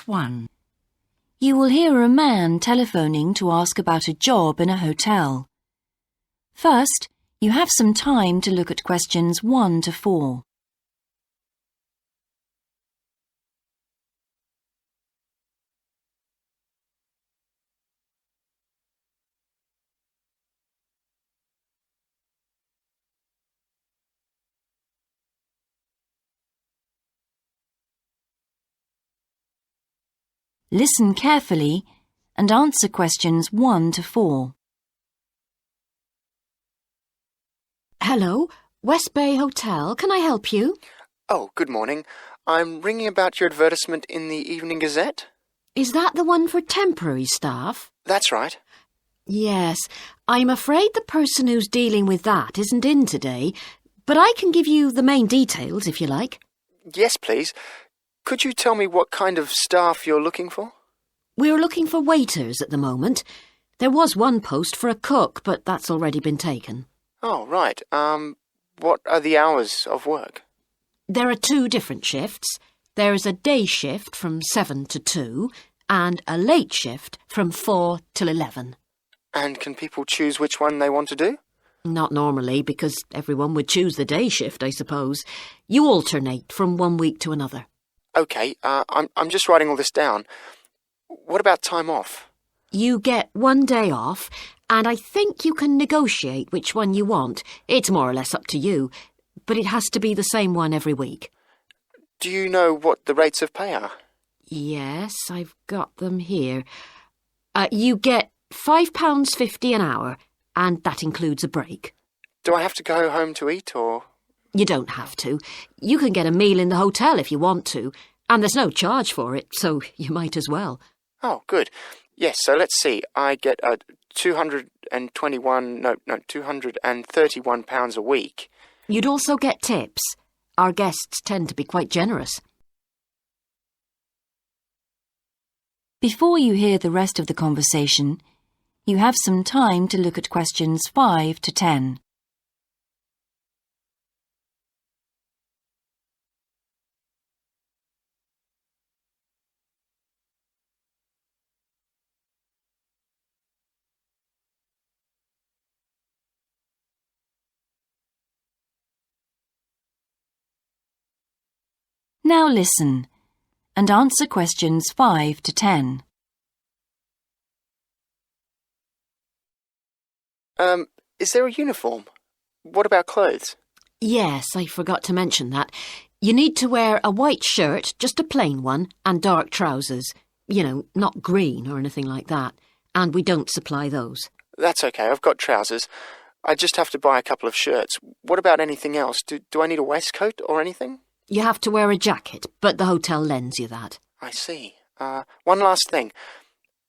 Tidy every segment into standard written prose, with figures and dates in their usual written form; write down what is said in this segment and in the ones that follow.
Part 1. You will hear a man telephoning to ask about a job in a hotel. First, you have some time to look at questions 1 to 4. Listen carefully and answer questions 1 to 4. Hello, West Bay Hotel. Can I help you? Oh, good morning. I'm ringing about your advertisement in the Evening Gazette. Is that the one for temporary staff? That's right. Yes, I'm afraid the person who's dealing with that isn't in today, but I can give you the main details if you like. Yes, please. Could you tell me what kind of staff you're looking for? We're looking for waiters at the moment. There was one post for a cook, but that's already been taken. Oh, right. What are the hours of work? There are 2 different shifts. There is a day shift from 7 to 2 and a late shift from 4 till 11. And can people choose which one they want to do? Not normally, because everyone would choose the day shift, I suppose. You alternate from one week to another. OK, I'm just writing all this down. What about time off? You get 1 day off, and I think you can negotiate which one you want. It's more or less up to you, but it has to be the same one every week. Do you know what the rates of pay are? Yes, I've got them here. You get £5.50 an hour, and that includes a break. Do I have to go home to eat, or...? You don't have to. You can get a meal in the hotel if you want to, and there's no charge for it, so you might as well. Oh, good. Yes, so let's see. I get £231 a week. You'd also get tips. Our guests tend to be quite generous. Before you hear the rest of the conversation, you have some time to look at questions 5 to 10. Now listen and answer questions 5 to 10. Is there a uniform? What about clothes? Yes, I forgot to mention that. You need to wear a white shirt, just a plain one, and dark trousers. You know, not green or anything like that. And we don't supply those. That's OK, I've got trousers. I just have to buy a couple of shirts. What about anything else? Do I need a waistcoat or anything? You have to wear a jacket, but the hotel lends you that. I see. One last thing.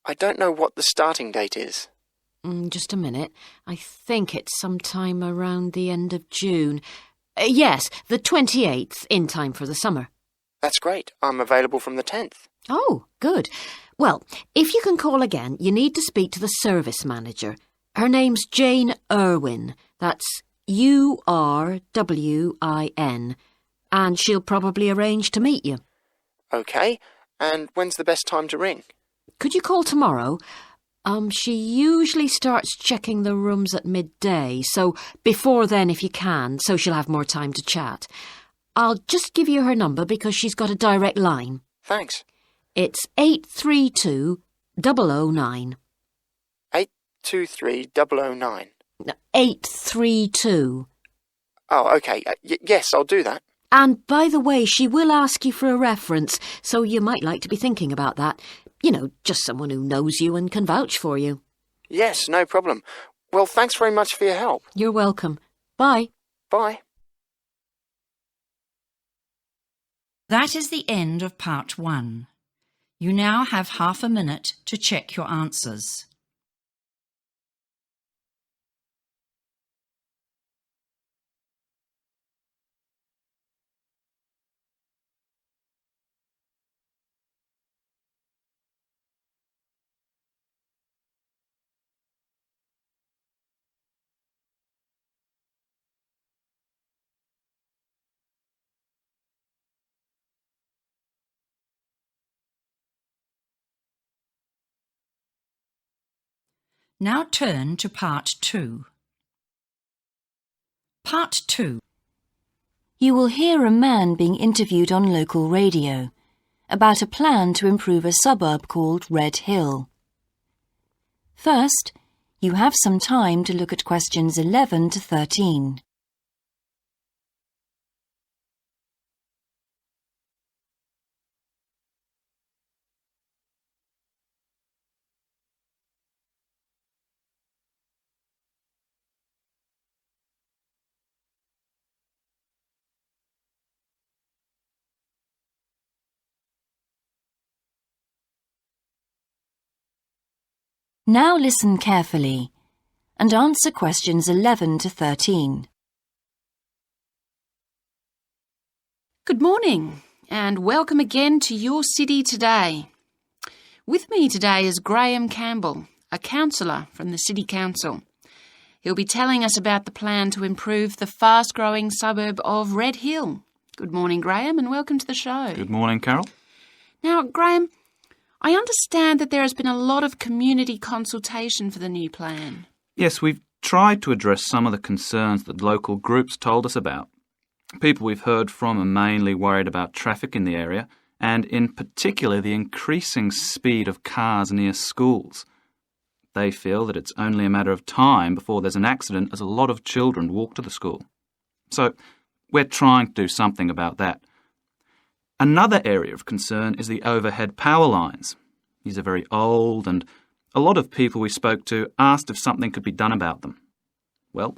I don't know what the starting date is. Just a minute. I think it's sometime around the end of June. Yes, the 28th, in time for the summer. That's great. I'm available from the 10th. Oh, good. Well, if you can call again, you need to speak to the service manager. Her name's Jane Irwin. That's Urwin. And she'll probably arrange to meet you. OK. And when's the best time to ring? Could you call tomorrow? She usually starts checking the rooms at midday, so before then if you can, so she'll have more time to chat. I'll just give you her number because she's got a direct line. Thanks. It's 832-009. 823-009. 832. Oh, OK. Yes, I'll do that. And by the way, she will ask you for a reference, so you might like to be thinking about that. You know, just someone who knows you and can vouch for you. Yes, no problem. Well, thanks very much for your help. You're welcome. Bye. Bye. That is the end of Part 1. You now have half a minute to check your answers. Now turn to Part 2. Part 2. You will hear a man being interviewed on local radio about a plan to improve a suburb called Red Hill. First, you have some time to look at questions 11 to 13. Now listen carefully and answer questions 11 to 13. Good morning and welcome again to Your City Today. With me today is Graham Campbell, a councillor from the City Council. He'll be telling us about the plan to improve the fast-growing suburb of Red Hill. Good morning, Graham, and welcome to the show. Good morning, Carol. Now, Graham, I understand that there has been a lot of community consultation for the new plan. Yes, we've tried to address some of the concerns that local groups told us about. People we've heard from are mainly worried about traffic in the area and in particular the increasing speed of cars near schools. They feel that it's only a matter of time before there's an accident as a lot of children walk to the school. So we're trying to do something about that. Another area of concern is the overhead power lines. These are very old and a lot of people we spoke to asked if something could be done about them. Well,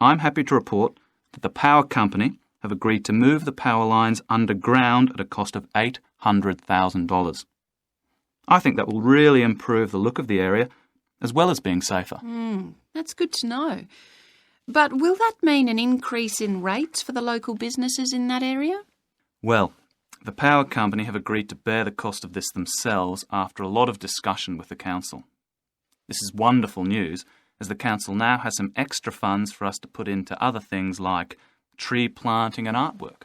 I'm happy to report that the power company have agreed to move the power lines underground at a cost of $800,000. I think that will really improve the look of the area as well as being safer. That's good to know. But will that mean an increase in rates for the local businesses in that area? Well, the power company have agreed to bear the cost of this themselves after a lot of discussion with the council. This is wonderful news, as the council now has some extra funds for us to put into other things like tree planting and artwork.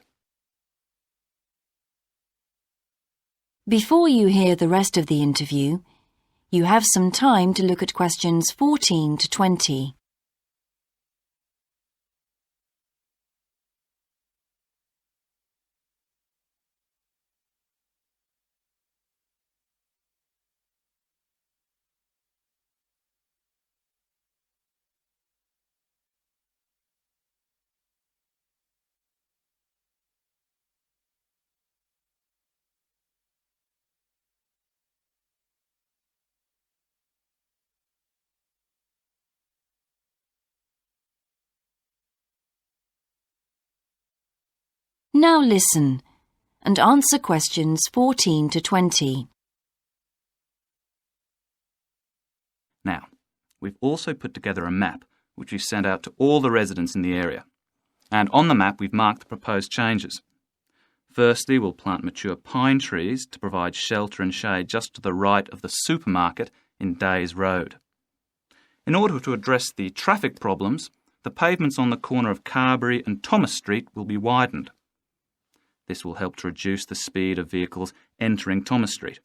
Before you hear the rest of the interview, you have some time to look at questions 14 to 20. Now listen and answer questions 14 to 20. Now, we've also put together a map which we've sent out to all the residents in the area. And on the map we've marked the proposed changes. Firstly, we'll plant mature pine trees to provide shelter and shade just to the right of the supermarket in Days Road. In order to address the traffic problems, the pavements on the corner of Carberry and Thomas Street will be widened. This will help to reduce the speed of vehicles entering Thomas Street.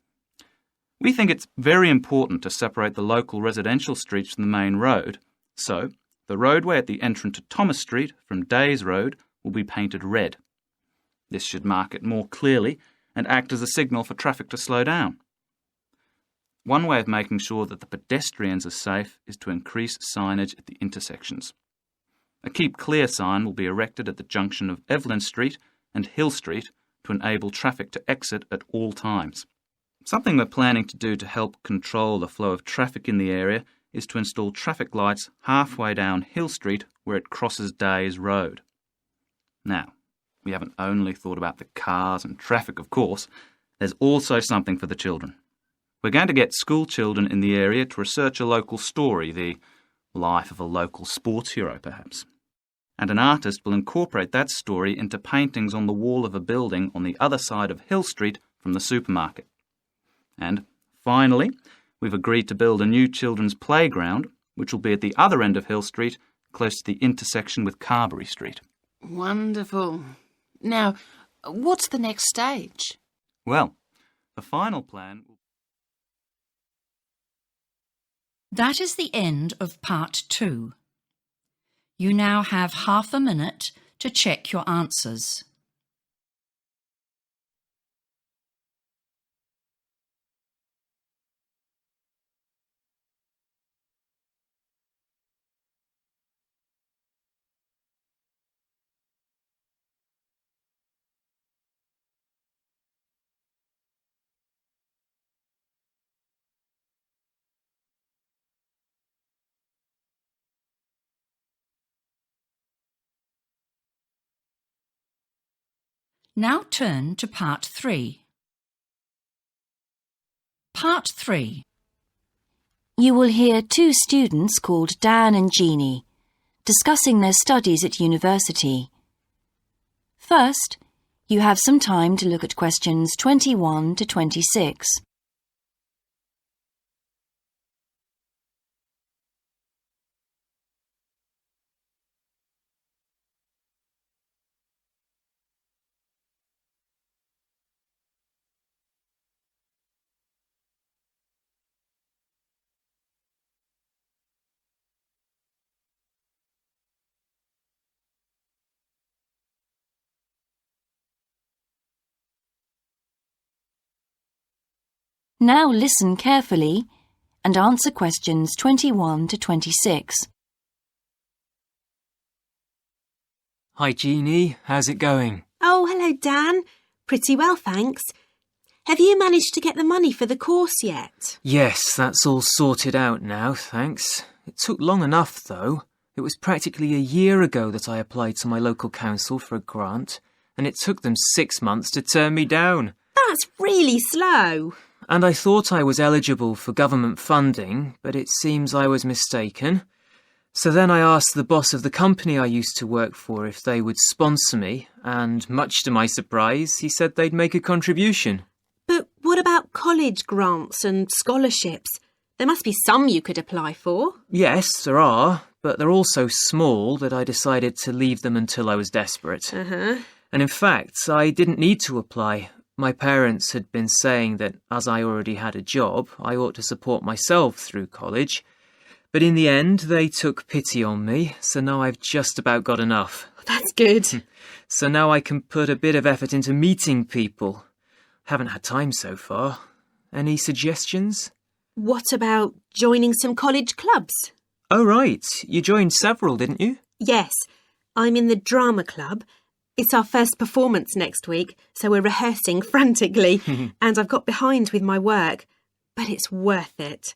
We think it's very important to separate the local residential streets from the main road, so the roadway at the entrance to Thomas Street from Days Road will be painted red. This should mark it more clearly and act as a signal for traffic to slow down. One way of making sure that the pedestrians are safe is to increase signage at the intersections. A Keep Clear sign will be erected at the junction of Evelyn Street and Hill Street to enable traffic to exit at all times. Something we're planning to do to help control the flow of traffic in the area is to install traffic lights halfway down Hill Street where it crosses Days Road. Now, we haven't only thought about the cars and traffic, of course. There's also something for the children. We're going to get school children in the area to research a local story, the life of a local sports hero, perhaps. And an artist will incorporate that story into paintings on the wall of a building on the other side of Hill Street from the supermarket. And finally, we've agreed to build a new children's playground, which will be at the other end of Hill Street, close to the intersection with Carberry Street. Wonderful. Now, what's the next stage? Well, the final plan will That is the end of part 2. You now have half a minute to check your answers. Now turn to part 3. Part 3. You will hear 2 students called Dan and Jeannie discussing their studies at university. First, you have some time to look at questions 21 to 26. Now listen carefully and answer questions 21 to 26. Hi Jeannie, how's it going? Oh, hello Dan. Pretty well, thanks. Have you managed to get the money for the course yet? Yes, that's all sorted out now, thanks. It took long enough though. It was practically a year ago that I applied to my local council for a grant, and it took them 6 months to turn me down. That's really slow. And I thought I was eligible for government funding, but it seems I was mistaken. So then I asked the boss of the company I used to work for if they would sponsor me, and much to my surprise, he said they'd make a contribution. But what about college grants and scholarships? There must be some you could apply for. Yes, there are, but they're all so small that I decided to leave them until I was desperate. And in fact, I didn't need to apply. My parents had been saying that as I already had a job, I ought to support myself through college. But in the end, they took pity on me, so now I've just about got enough. That's good. So now I can put a bit of effort into meeting people. Haven't had time so far. Any suggestions? What about joining some college clubs? Oh, right. You joined several, didn't you? Yes, I'm in the drama club. It's our first performance next week, so we're rehearsing frantically, and I've got behind with my work. But it's worth it.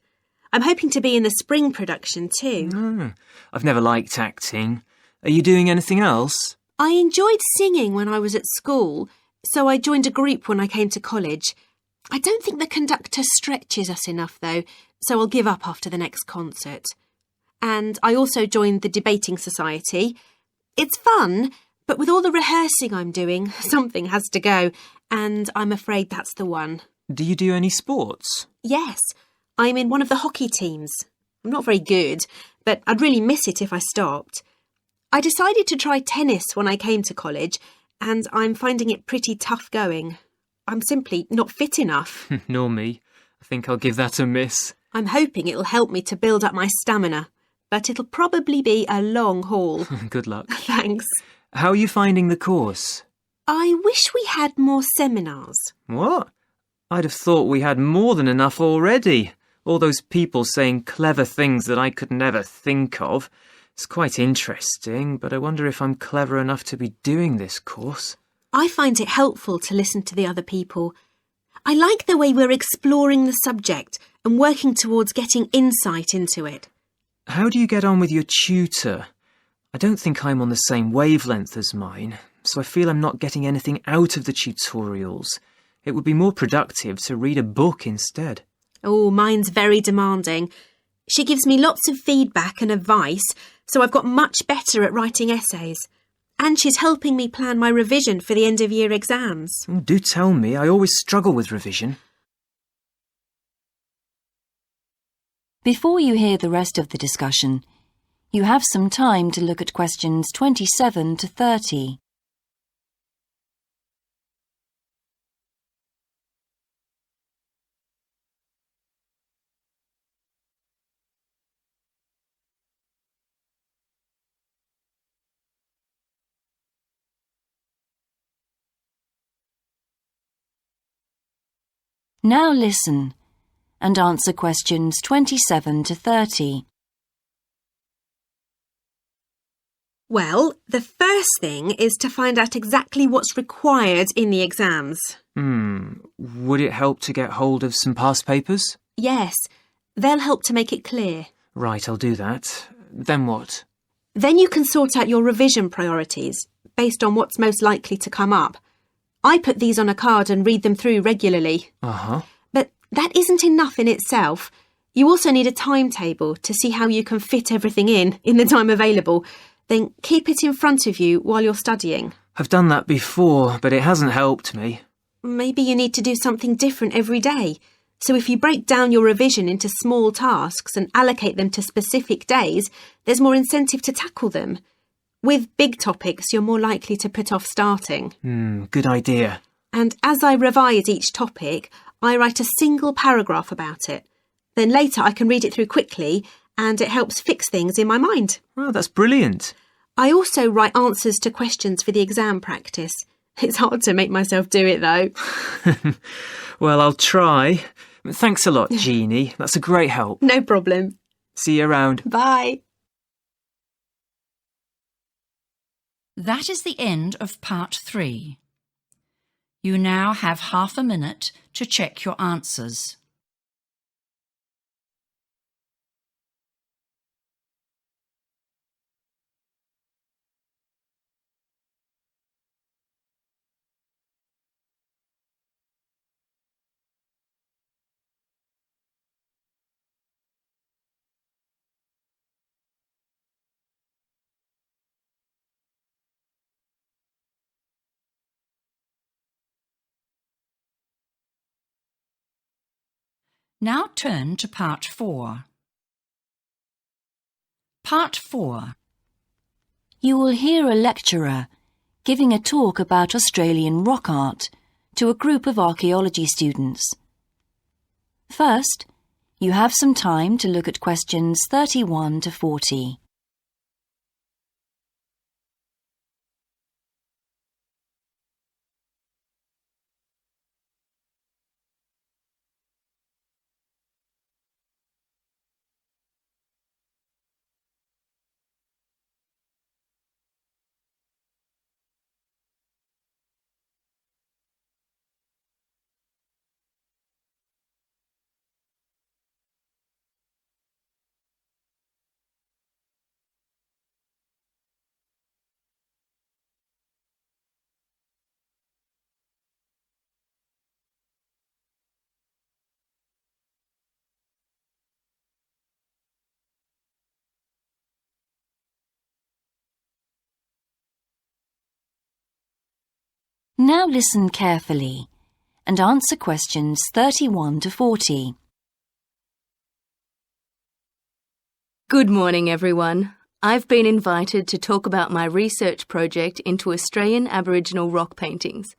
I'm hoping to be in the spring production too. I've never liked acting. Are you doing anything else? I enjoyed singing when I was at school, so I joined a group when I came to college. I don't think the conductor stretches us enough, though, so I'll give up after the next concert. And I also joined the debating society. It's fun, but with all the rehearsing I'm doing, something has to go, and I'm afraid that's the one. Do you do any sports? Yes, I'm in one of the hockey teams. I'm not very good, but I'd really miss it if I stopped. I decided to try tennis when I came to college, and I'm finding it pretty tough going. I'm simply not fit enough. Nor me. I think I'll give that a miss. I'm hoping it'll help me to build up my stamina, but it'll probably be a long haul. Good luck. Thanks. How are you finding the course? I wish we had more seminars. What? I'd have thought we had more than enough already. All those people saying clever things that I could never think of. It's quite interesting, but I wonder if I'm clever enough to be doing this course. I find it helpful to listen to the other people. I like the way we're exploring the subject and working towards getting insight into it. How do you get on with your tutor? I don't think I'm on the same wavelength as mine, so I feel I'm not getting anything out of the tutorials. It would be more productive to read a book instead. Oh, mine's very demanding. She gives me lots of feedback and advice, so I've got much better at writing essays. And she's helping me plan my revision for the end-of-year exams. Do tell me, I always struggle with revision. Before you hear the rest of the discussion, you have some time to look at questions 27 to 30. Now listen and answer questions 27 to 30. Well, the first thing is to find out exactly what's required in the exams. Would it help to get hold of some past papers? Yes, they'll help to make it clear. Right, I'll do that. Then what? Then you can sort out your revision priorities based on what's most likely to come up. I put these on a card and read them through regularly. But that isn't enough in itself. You also need a timetable to see how you can fit everything in the time available. Then keep it in front of you while you're studying. I've done that before, but it hasn't helped me. Maybe you need to do something different every day. So if you break down your revision into small tasks and allocate them to specific days, there's more incentive to tackle them. With big topics, you're more likely to put off starting. Good idea. And as I revise each topic, I write a single paragraph about it. Then later I can read it through quickly and it helps fix things in my mind. Oh, that's brilliant. I also write answers to questions for the exam practice. It's hard to make myself do it, though. Well, I'll try. Thanks a lot, Jeannie. That's a great help. No problem. See you around. Bye. That is the end of part 3. You now have half a minute to check your answers. Now turn to part 4. Part 4. You will hear a lecturer giving a talk about Australian rock art to a group of archaeology students. First, you have some time to look at questions 31 to 40. Now listen carefully and answer questions 31 to 40. Good morning, everyone. I've been invited to talk about my research project into Australian Aboriginal rock paintings.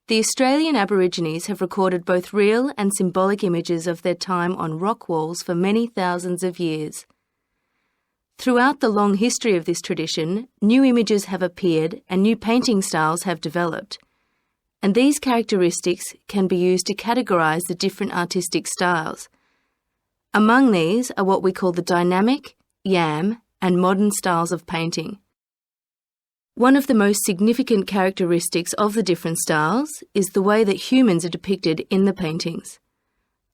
The Australian Aborigines have recorded both real and symbolic images of their time on rock walls for many thousands of years. Throughout the long history of this tradition, new images have appeared and new painting styles have developed. And these characteristics can be used to categorise the different artistic styles. Among these are what we call the dynamic, yam, and modern styles of painting. One of the most significant characteristics of the different styles is the way that humans are depicted in the paintings.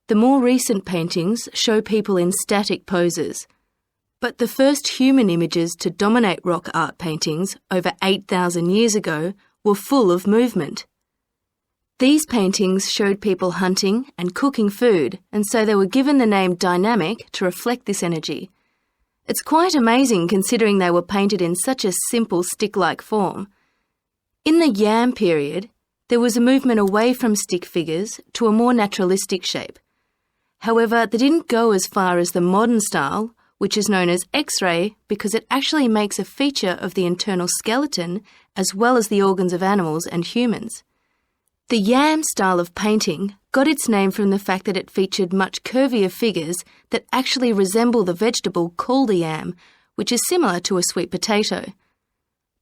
The more recent paintings show people in static poses, but the first human images to dominate rock art paintings over 8,000 years ago were full of movement. These paintings showed people hunting and cooking food, and so they were given the name dynamic to reflect this energy. It's quite amazing considering they were painted in such a simple stick-like form. In the Yam period, there was a movement away from stick figures to a more naturalistic shape. However, they didn't go as far as the modern style, which is known as X-ray because it actually makes a feature of the internal skeleton as well as the organs of animals and humans. The Yam style of painting got its name from the fact that it featured much curvier figures that actually resemble the vegetable called a yam, which is similar to a sweet potato.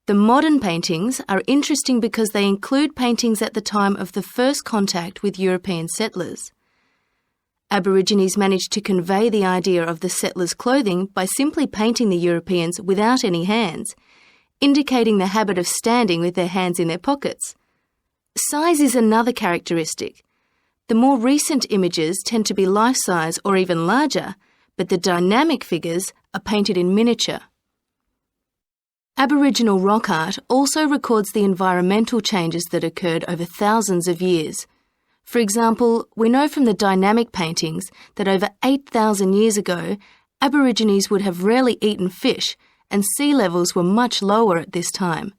The modern paintings are interesting because they include paintings at the time of the first contact with European settlers. Aborigines managed to convey the idea of the settlers' clothing by simply painting the Europeans without any hands, indicating the habit of standing with their hands in their pockets. Size is another characteristic. The more recent images tend to be life-size or even larger, but the dynamic figures are painted in miniature. Aboriginal rock art also records the environmental changes that occurred over thousands of years. For example, we know from the dynamic paintings that over 8,000 years ago, Aborigines would have rarely eaten fish and sea levels were much lower at this time.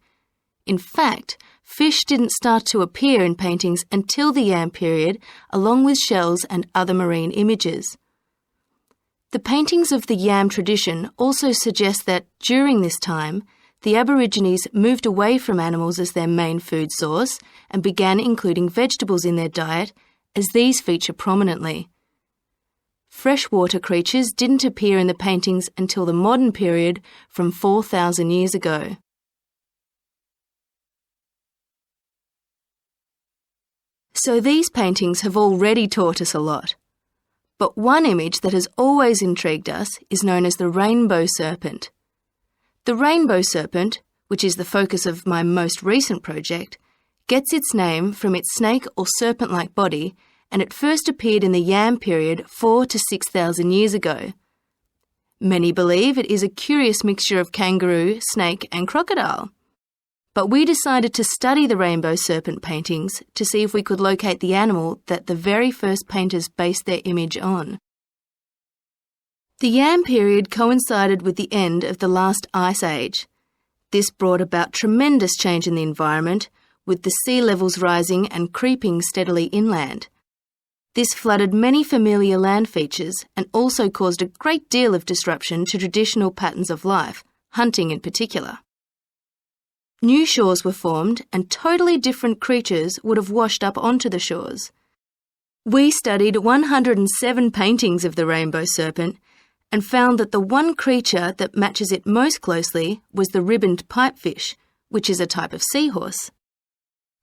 In fact, fish didn't start to appear in paintings until the Yam period, along with shells and other marine images. The paintings of the Yam tradition also suggest that during this time, the Aborigines moved away from animals as their main food source and began including vegetables in their diet, as these feature prominently. Freshwater creatures didn't appear in the paintings until the modern period from 4,000 years ago. So these paintings have already taught us a lot. But one image that has always intrigued us is known as the rainbow serpent. The rainbow serpent, which is the focus of my most recent project, gets its name from its snake or serpent-like body, and it first appeared in the Yam period 4,000 to 6,000 years ago. Many believe it is a curious mixture of kangaroo, snake and crocodile. But we decided to study the rainbow serpent paintings to see if we could locate the animal that the very first painters based their image on. The Yam period coincided with the end of the last ice age. This brought about tremendous change in the environment, with the sea levels rising and creeping steadily inland. This flooded many familiar land features and also caused a great deal of disruption to traditional patterns of life, hunting in particular. New shores were formed and totally different creatures would have washed up onto the shores. We studied 107 paintings of the rainbow serpent and found that the one creature that matches it most closely was the ribboned pipefish, which is a type of seahorse.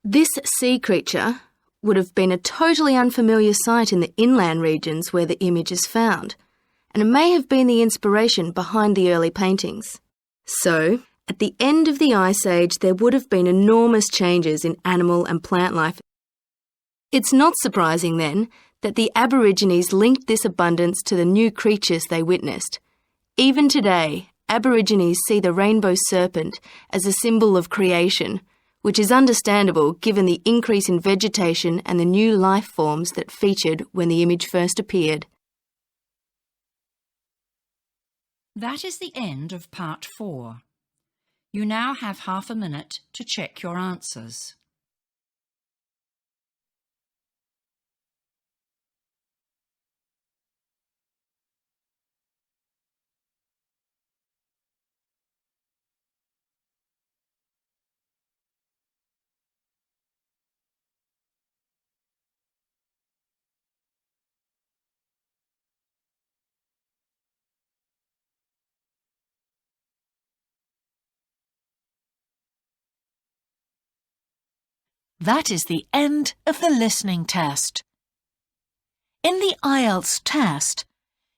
This sea creature would have been a totally unfamiliar sight in the inland regions where the image is found, and it may have been the inspiration behind the early paintings. So, at the end of the Ice Age, there would have been enormous changes in animal and plant life. It's not surprising, then, that the Aborigines linked this abundance to the new creatures they witnessed. Even today, Aborigines see the rainbow serpent as a symbol of creation, which is understandable given the increase in vegetation and the new life forms that featured when the image first appeared. That is the end of part 4. You now have half a minute to check your answers. That is the end of the listening test. In the IELTS test,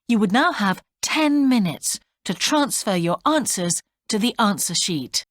you would now have 10 minutes to transfer your answers to the answer sheet.